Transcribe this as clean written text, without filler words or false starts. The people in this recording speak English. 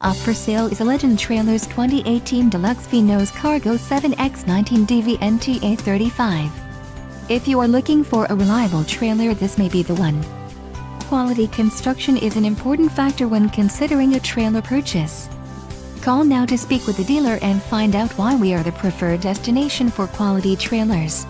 Up for sale is a Legend Trailers 2018 Deluxe V-Nose Cargo 7X19DVNTA35. If you are looking for a reliable trailer, this may be the one. Quality construction is an important factor when considering a trailer purchase. Call now to speak with the dealer and find out why we are the preferred destination for quality trailers.